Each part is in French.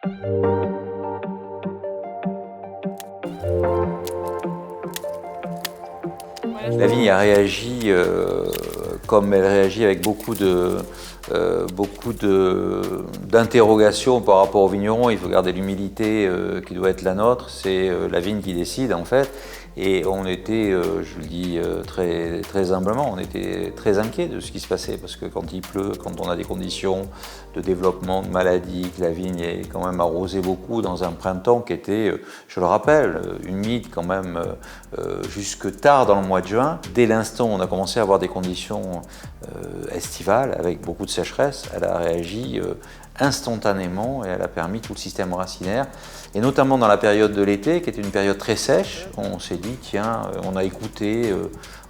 La vigne a réagi comme elle réagit avec beaucoup d'interrogations par rapport au vigneron. Il faut garder l'humilité qui doit être la nôtre. C'est la vigne qui décide en fait. Et on était, je le dis très humblement, on était très inquiets de ce qui se passait parce que quand il pleut, quand on a des conditions de développement de maladies, que la vigne est quand même arrosée beaucoup dans un printemps qui était, je le rappelle, humide quand même jusque tard dans le mois de juin. Dès l'instant où on a commencé à avoir des conditions estivales avec beaucoup de sécheresse, elle a réagi instantanément et elle a permis tout le système racinaire. Et notamment dans la période de l'été, qui était une période très sèche, on s'est dit, tiens, on a écouté,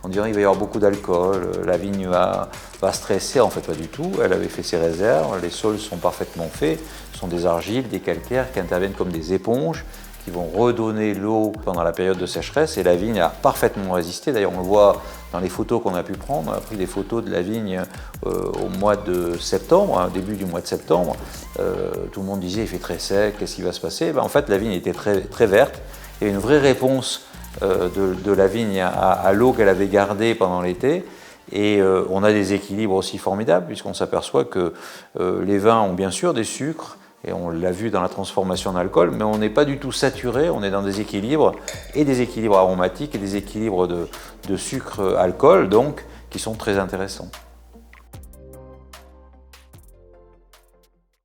on dirait qu'il va y avoir beaucoup d'alcool, la vigne va stresser, en fait pas du tout, elle avait fait ses réserves, les sols sont parfaitement faits, ce sont des argiles, des calcaires qui interviennent comme des éponges, qui vont redonner l'eau pendant la période de sécheresse et la vigne a parfaitement résisté. D'ailleurs on le voit dans les photos qu'on a pu prendre, on a pris des photos de la vigne au mois de septembre, au début du mois de septembre. Tout le monde disait il fait très sec, qu'est-ce qui va se passer? En fait la vigne était très verte, il y avait une vraie réponse de la vigne à l'eau qu'elle avait gardée pendant l'été. Et on a des équilibres aussi formidables puisqu'on s'aperçoit que les vins ont bien sûr des sucres, et on l'a vu dans la transformation en alcool, mais on n'est pas du tout saturé, on est dans des équilibres, et des équilibres aromatiques et des équilibres de sucre-alcool, donc, qui sont très intéressants.